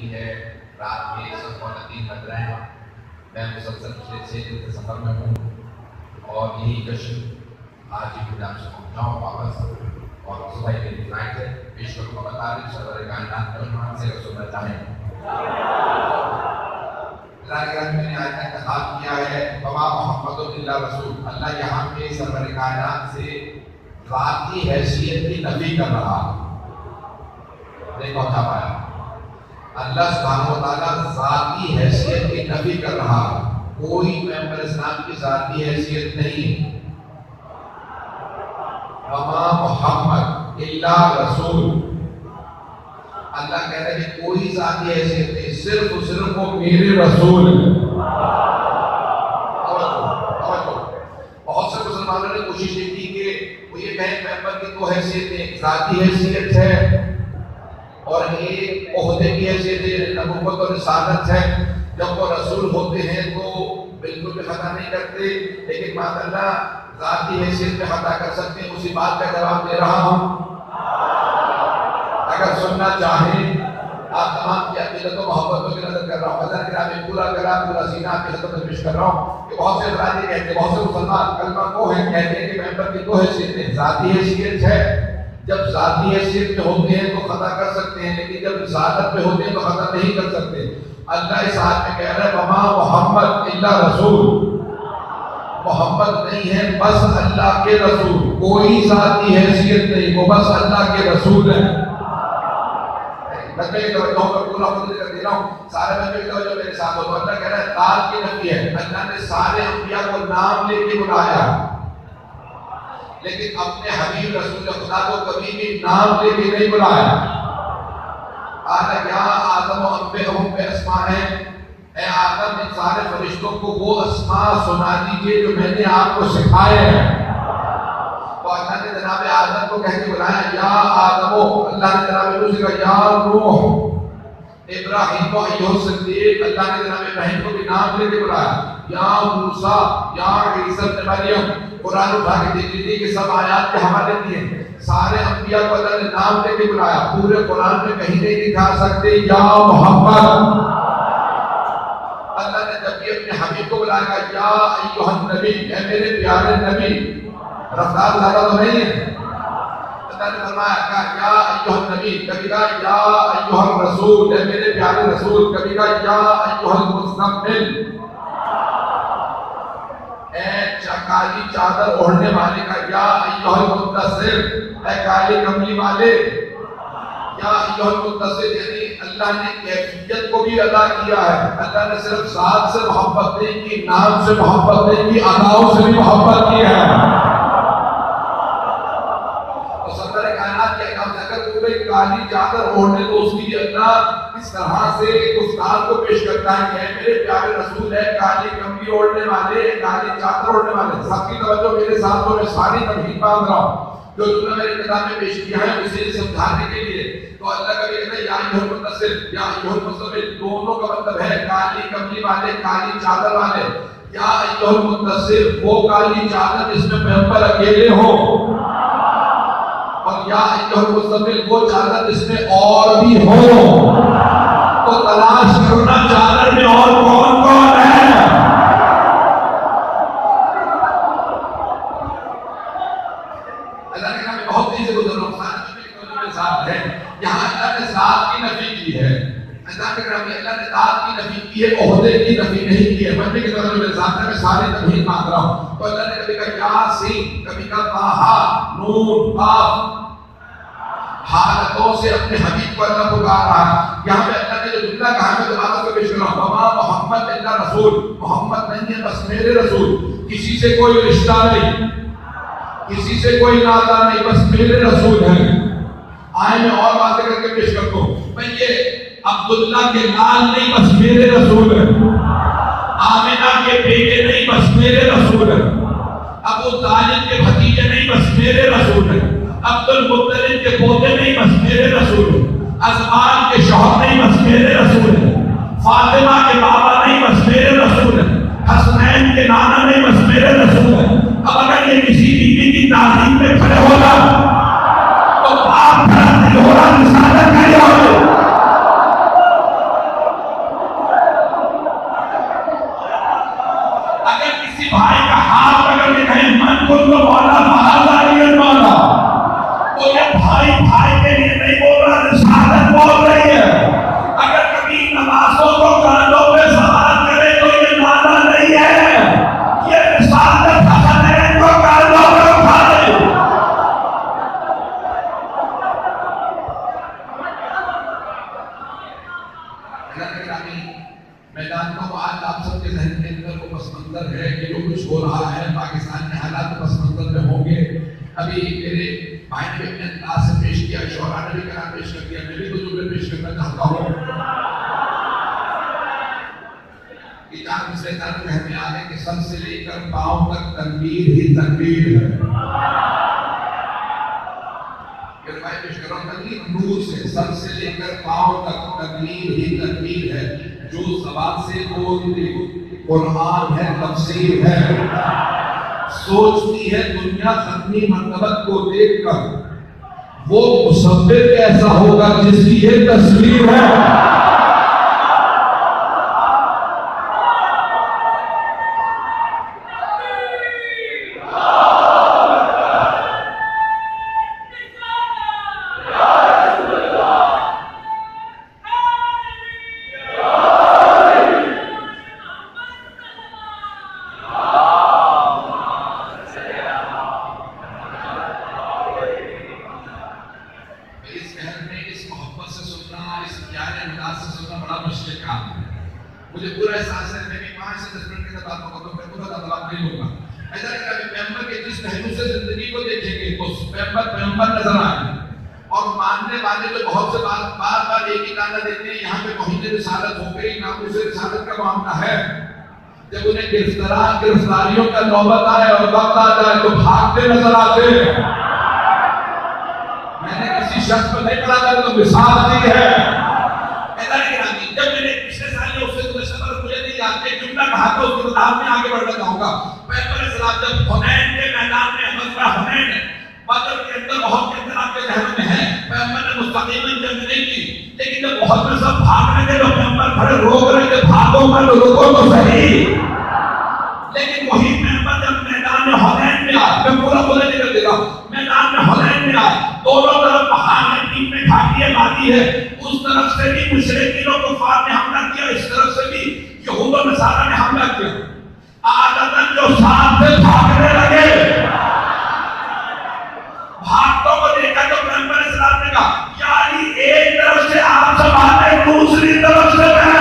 ہوئی ہے رات کے 1:15 بج رہے ہیں. میں مسلسل پچھلے 6 دن سے سفر میں ہوں اور یہی جشن آج ہی آپ سے پہنچاؤں واپس اور صبح میری فلائٹ ہے. پیش کروں گا بتا رہی سرور کائنات رحمان سے رسول اللہ چاہیں. اللہ کے رحمت نے آج کا انتخاب کیا ہے وما محمد الا رسول. اللہ یہاں پہ سرور کائنات سے ذاتی حیثیت کی نفی کر رہا. نہیں پہنچا پایا. اللہ سبحانہ و تعالیٰ ذاتی حیثیت کی نفی کر رہا. کوئی ممبر اسلام کی ذاتی حیثیت نہیں. وما محمد الا رسول. اللہ کہتا ہے کہ کوئی ذاتی حیثیت نہیں, صرف و صرف وہ میرے رسول ہیں. بہت سے مسلمانوں نے کوشش کی کہ وہ یہ کہیں ممبر کی دو حیثیتیں, ایک ذاتی حیثیت ہے اور ایک عہدے کی حیثیت ہے, نبوت اور رسالت ہے. جب وہ رسول ہوتے ہیں تو بالکل بھی خطا نہیں کرتے, لیکن ماذ اللہ ذاتی حیثیت میں خطا کر سکتے ہیں. اسی بات کا جواب دے رہا ہوں. اگر سننا چاہیں آپ تمام کی عقیدت و محبتوں کی نظر کر رہا ہوں. حضرت گرامی پورا کلام پورا سینہ آپ کی خدمت میں پیش کر رہا ہوں کہ بہت سے افراد یہ کہتے ہیں, بہت سے مسلمان کلمہ کو ہیں کہتے ہیں کہ ممبر کی دو حیثیتیں, ذاتی حیثیت ہے. جب ذاتی حیثیت میں ہوتے ہیں تو خطا کر سکتے ہیں, لیکن جب رسالت میں ہوتے ہیں تو خطا نہیں کر سکتے. اللہ اس آیت میں کہہ رہا ہے وما محمد الا رسول. محمد نہیں ہے بس اللہ کے رسول. کوئی ذاتی حیثیت نہیں, وہ بس اللہ کے رسول ہیں. میں توجہ پر پورا خود کر دے رہا ہوں, سارے بچوں کی توجہ میرے ساتھ ہو. تو اللہ کہہ رہا ہے تال کی نفی ہے. اللہ نے سارے انبیاء کو نام لے کے بلایا, لیکن اپنے حبیب رسول خدا کو کبھی بھی نام لے کے نہیں بلایا. یا آدم و انبئہم باسمائہم, اے آدم ان سارے فرشتوں کو وہ اسماء سنا دیجئے جو میں نے آپ کو سکھائے ہیں. تو اللہ نے جناب آدم کو کہہ کے بلایا یا آدمو. اللہ نے جناب نوح سے کہا یا نوح. ابراہیم و ایوہ صدیق, اللہ نے جناب ابراہیم کو بھی نام لے کے بلایا. یا موسیٰ, یا عیسیٰ ابن مریم. قرآن اٹھا کے دیکھ لیجیے کہ سب آیات کے حوالے دیے. سارے انبیاء کو اللہ نے نام لے کے بلایا. پورے قرآن میں کہیں نہیں دکھا سکتے یا محمد. اللہ نے جب بھی اپنے حبیب کو بلایا یا ایوہ النبی, اے میرے پیارے نبی. رفتار زیادہ تو نہیں ہے. اللہ نے فرمایا کہ یا ایوہ النبی, کبھی کہا یا ایوہ الرسول, اے میرے پیارے رسول. کبھی کہا یا ایوہ المزمل, اے کالی چادر اوڑھنے والے کا. یا ایوہ المدثر, اے کالی کملی والے. یا ایوہ المدثر یعنی اللہ نے کیفیت کو بھی ادا کیا ہے. اللہ نے صرف ذات سے محبت نہیں کی, نام سے محبت نہیں کی, اداؤں سے بھی محبت کی ہے. تو سرور کائنات کے احکام سے اگر کوئی کالی چادر اوڑھنے تو اس کی اللہ اس طرح سے ایک استاد کو پیش کرتا ہے کہ میرے پیارے رسول ہے کالی کملی اوڑھنے والے, کالی چادر اوڑھنے والے. سب کی توجہ میرے ساتھ ہو, میں ساری تمہید باندھ رہا ہوں جو تم نے میرے کتاب میں پیش کیا ہے اسے سمجھانے کے لیے. تو اللہ کا بھی کہتا ہے یا ایوہ المدثر, یا ایوہ المزمل, دونوں کا مطلب ہے کالی کملی والے, کالی چادر والے. یا ایوہ المدثر, وہ کالی چادر جس میں پیغمبر اکیلے ہوں, اور یا ایوہ المزمل, وہ چادر جس میں اور بھی ہوں. تو تلاش کرنا چادر میں اور کون کون ہے. اللہ نے کہا میں بہت تیزی سے گزر رہا ہوں, سارے ساتھ ہے. یہاں اللہ نے ذات کی نفی کی ہے. اللہ نے ذات کی نفی کی ہے, عہدے کی نفی نہیں کی ہے. بندے کی طرح میرے ساتھ ہے, میں ساری تمہید مانگ رہا ہوں. تو اللہ نے کبھی کہا یاسین, کبھی کہا طٰہٰ, نون, قاف. حالتوں سے اپنے حبیب کو اللہ پکار رہا ہے. یہاں پہ اللہ نے جو جملہ کہا ہے میں دوبارہ کو پیش کر رہا ہوں, وما محمد الا رسول. محمد نہیں ہے بس میرے رسول. کسی سے کوئی رشتہ نہیں, کسی سے کوئی ناطہ نہیں, بس میرے رسول ہیں. آئے میں اور باتیں کر کے پیش کرتا ہوں. میں یہ عبداللہ کے لال نہیں بس میرے رسول ہیں. آمنہ کے بیٹے نہیں بس میرے رسول ہیں. ابو طالب کے بھتیجے نہیں بس میرے رسول ہیں. عبد المطلب کے پوتے نہیں بس میرے رسول ہیں. ازمان کے شوہر نہیں بس میرے رسول ہیں. فاطمہ کے بابا نہیں بس میرے رسول ہیں. حسنین کے نانا نہیں بس میرے رسول ہیں. اب اگر یہ کسی بیوی کی تعظیم میں کھڑے ہوگا تو باپ کھڑا نہیں ہو رہا, رسالت نہیں ہو رہی. میدان کا وہ آج آپ سب کے ذہن کے اندر وہ پس منظر ہے کہ جو کچھ ہو رہا ہے پاکستان میں حالات پس منظر میں ہوں گے. ابھی میرے بھائی نے اپنے انداز سے پیش کیا, شعراء نے بھی کلام پیش کر دیا, میں بھی کچھ جملے پیش کرنا چاہتا ہوں. یہ چار مسئلے ذہن میں ہمیں آ گئے کہ سر سے لے کر پاؤں تک تنویر ہی تنویر ہے. یہ بھائی پیش کر رہا ہوں, تنویر نور سے, سر سے لے کر پاؤں تک تنویر ہی تنویر ہے. جو زبان سے بولتے قرآن ہے, تفسیر ہے. سوچتی ہے دنیا ختمی مرتبت کو دیکھ کر وہ مصور کیسا ہوگا جس کی یہ تصویر ہے. مجھے پورا احساس ہے, میں بھی 5 سے 10 منٹ کے بعد مقدم میں پورا دعوت نہیں لوں گا. ایسا لگتا ہے پیغمبر کے جس پہلو سے زندگی کو دیکھیں گے تو پیغمبر نظر آئے, اور ماننے والے جو بہت سے بار ایک ہی گانا دیتے ہیں یہاں پہ توحید رسالت ہو گئی, ناموس رسالت کا معاملہ ہے. جب انہیں گرفتاریوں کا نوبت آئے اور وقت آ جائے تو بھاگتے نظر آتے ہیں. میں نے کسی شخص پر نہیں پڑھا تھا تو مثال دی ہے. جب میں نے پچھلے سال یہ اسے تو سفر مجھے نہیں یاد کہ جملہ کہا تھا, اس کے بعد میں آگے بڑھنا چاہوں گا. پیغمبر اسلام جب حنین کے میدان میں غزوہ حنین ہے, بدر کے اندر بہت کے اندر آپ کے ذہن میں ہے, پیغمبر نے مستقیماً جنگ نہیں کی, لیکن جب بہت میں سب بھاگ رہے تھے تو پیغمبر کھڑے روک رہے تھے, بھاگو مت روکو تو صحیح. لیکن وہی پیغمبر جب میدان میں حنین میں آئے, میں پورا بولے نہیں کر دے گا, میدان میں حنین میں آئے, دونوں طرف پہاڑ ہے, بیچ میں گھاٹی وادی ہے, اس طرف سے بھی مشرکین و کفار نے حملہ کیا, اس طرف سے بھی یہود و نصارہ نے حملہ کیا. عادتاً جو ساتھ سے بھاگنے لگے, بھاگتوں کو دیکھا تو پیغمبر اسلام نے کہا یعنی ایک طرف سے آپ سب آتے, دوسری طرف سے میں.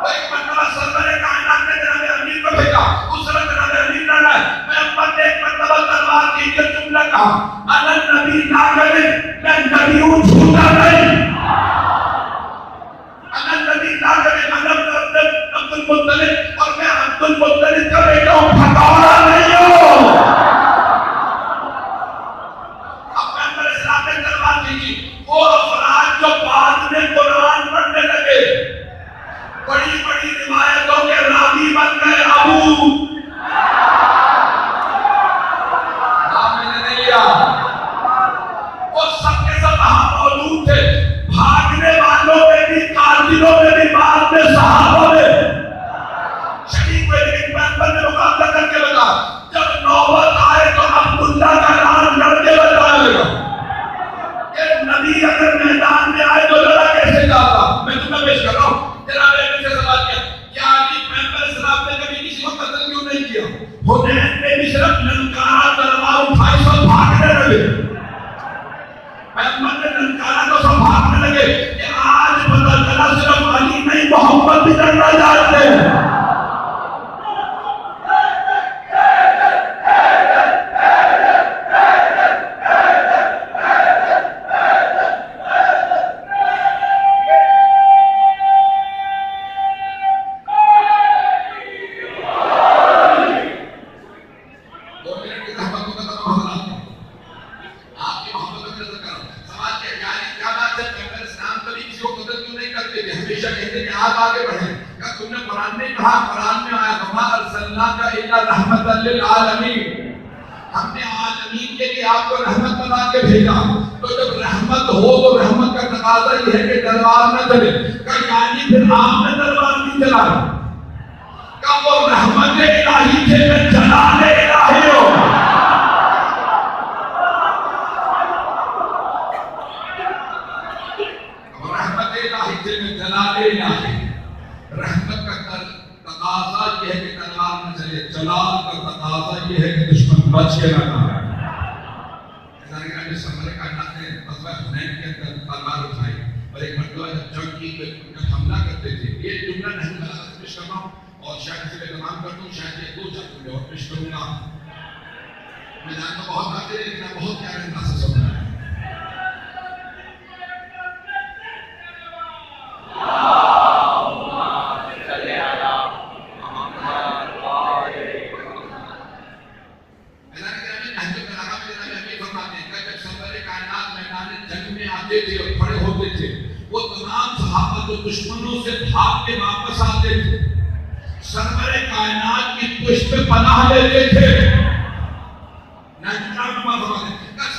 ایک مرتبہ سرور کائنات نے جناب امیر کو بھیجا, اس طرح جناب امیر نے لائے, پیغمبر نے ایک مرتبہ تلوار کی جو جملہ کہا انا نبی لا کرے, میں نبی ہوں جھوٹا نہیں. انا نبی لا کرے, انا عبد المطلب, اور میں عبد المطلب کا بیٹا ہوں, پھکاڑا نہیں ہوں. اب پیغمبر اسلام نے تلوار کی, وہ افراد جو بعد میں قرآن پڑھنے لگے, بڑی بڑی روایتوں کے راوی بن گئے. ابو وہ سب کے سب وہاں موجود تھے, بھاگنے والوں میں بھی, قاتلوں میں بھی, بعد میں صحابوں میں شریک ہوئے. لیکن پیغمبر نے مقابلہ کر کے بتایا, جب نوبت آئے تو عبداللہ کا نام لڑ کے بتایا گا کہ نبی اگر میدان میں آئے تو لڑا کیسے جاتا. میں تمہیں پیش کر رہا ہوں, جناب نے سے سوال کیا کیا علی پیغمبر اسلام نے کبھی کسی کو قتل کیوں نہیں کیا؟ حنین میں بھی صرف للکارا تلوار اٹھائی سب بھاگنے لگے. پیغمبر نے للکارا کو سب بھاگنے لگے کہ آج پتہ چلا صرف علی نہیں, محمد بھی لڑنا جانتے ہیں. ہم نے عالمین کے لیے آپ کو رحمت بنا کے بھیجا, تو جب رحمت ہو تو رحمت کا تقاضا یہ ہے کہ تلوار نہ چلے. یعنی پھر آپ نے تلوار نہیں چلائی, کب وہ رحمت الہی تھے میں جلال الہی ہو. رحمت الہی تھے میں جلال الہی. رحمت کا تقاضا یہ ہے کہ تلوار نہ چلے, جلال کا تقاضا یہ ہے کہ دشمن بچ کے رہنا ہے. سرور کائنات نے غزوہ حنین کے اندر تلوار اٹھائی, نبی پہ حملہ کرتے تھے. یہ جملہ نہیں بلاغت پیش کر رہا ہوں اور شاید اسے میں تمام کر دوں, شاید یہ 2-4 جملے اور پیش کروں گا. میں جانتا بہت باتیں ہیں لیکن بہت پیارے انداز سے سن رہا ہے. دشمنوں سے بھاگ کے واپس آتے تھے, سرور کائنات کی پشت پہ پناہ لیتے تھے.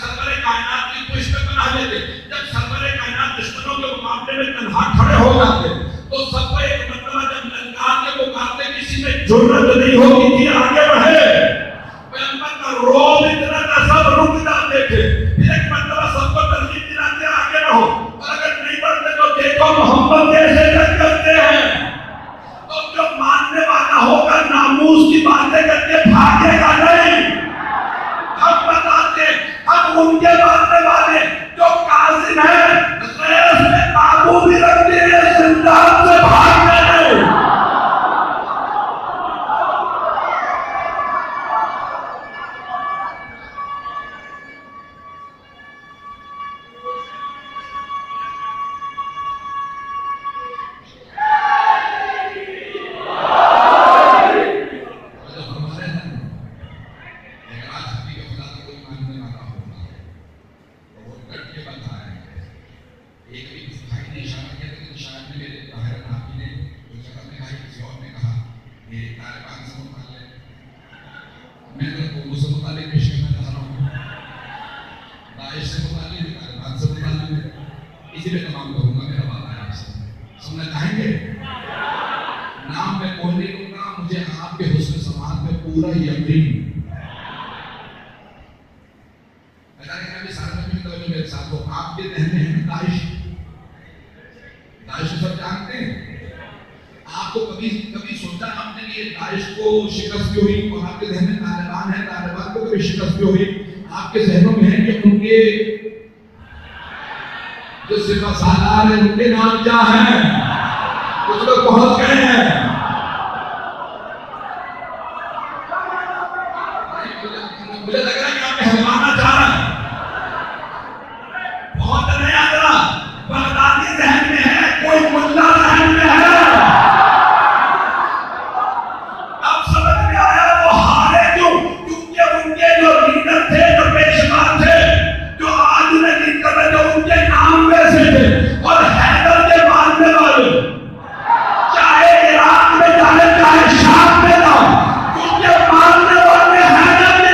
سرور کائنات کی پشت پہ پناہ لیتے. جب سرور کائنات دشمنوں کے مقابلے میں تنہا کھڑے ہو جاتے تو سب کو ایک مرتبہ جب للکار کے مقابلے کسی میں جرأت نہیں ہوتی تھی آگے بڑھے, پیغمبر کا روب اتنا تھا سب رک جاتے تھے. پھر ایک مرتبہ سب کو ترغیب دلاتے آگے رہو, اور اگر نہیں بڑھتے تو دیکھو محمد کیسے جنگ کرتے ہیں. تو جو ماننے والا ہوگا ناموس کی باتیں کر کے بھاگے گا نہیں. ہم بتاتے ہم ان کے ماننے والے جو قاضی ہیں ریس میں قابو بھی رکھتے ہیں, زندان سے بھاگتے ہیں. ان کے نام کیا ہیں؟ کچھ لوگ پہنچ گئے ہیں. مجھے لگ رہا ہے کہ آپ پہلوانا چاہ رہا ہے. بہت نہیں آ رہا. بغدادی ذہن میں ہے, کوئی ملا ذہن میں ہے. اب سمجھ میں آیا وہ ہارے کیوں؟ کیونکہ ان کے جو لیڈر تھے, جو پیشوا تھے, جو آج انہیں لیڈ کر رہے تھے, ان کے نام ویسے تھے. اور حیدر کے ماننے والے چاہے عراق میں چاہے شام میں تھا, کیونکہ ماننے والے حیدر میں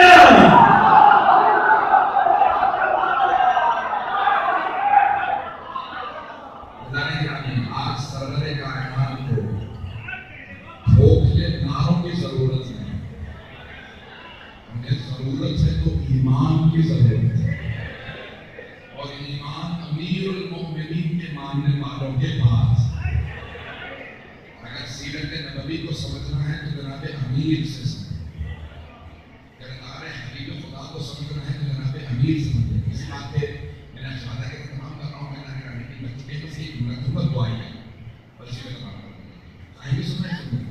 آج سرور کائنات کو کھوکھلے نعروں کی ضرورت نہیں, ہمیں ضرورت ہے تو ایمان کی ضرورت ہے. اور ایمان امیر المؤمنین کے ماننے والوں کے پاس. اگر سیرت نبوی کو سمجھنا ہے تو جناب امیر سے سمجھیں. کردار حبیب خدا کو سمجھنا ہے تو جناب امیر سے سمجھیں. اس بات پہ میں نے اشارہ کر کے تمام کر رہا ہوں. میں نے کہا کہ میں چکے تو صحیح جملہ دوں گا, دعائی ہے اور اسی میں تمام کر دوں گا. آئیں بھی سننا ہے سننا.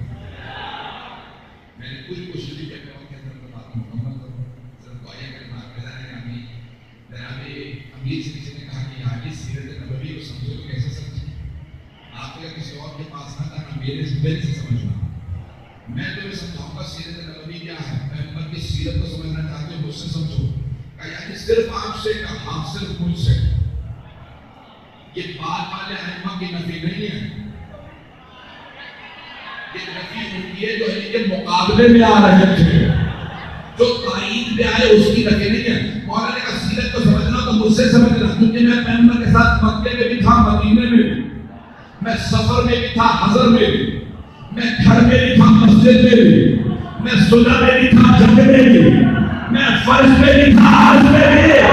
میں نے پوری کوشش کی کہ میں وقت کے اندر بات مکمل کروں. صرف دعائیں کرنا جناب امیر سے کسی نے کہا کہ آگے سیرت نبوی کو سمجھو تو کیسے سمجھیں؟ آپ اگر کسی اور کے پاس نہ جانا, میرے سے سمجھنا. میں تمہیں سمجھاؤں گا سیرت نبوی کیا ہے. پیغمبر کی سیرت کو سمجھنا چاہتے ہو مجھ سے سمجھو. یعنی صرف آپ سے کہا, صرف مجھ سے. یہ بات والے ائمہ کی نفی نہیں ہے. یہ نفی ان کی ہے جو ان کے مقابلے میں آ رہے تھے, جو تائید پہ آئے اس کی نفی نہیں ہے. مولانا نے کہا سیرت کو سمجھنا تو مجھ سے سمجھنا, کیونکہ میں پیغمبر کے ساتھ مکے میں بھی تھا, مدینے میں بھی, میں سفر میں بھی تھا, حضر میں بھی, میں گھر میں بھی تھا, مسجد میں بھی, میں صلح میں بھی تھا, جنگ میں بھی, میں فرض میں بھی تھا, حج میں بھی.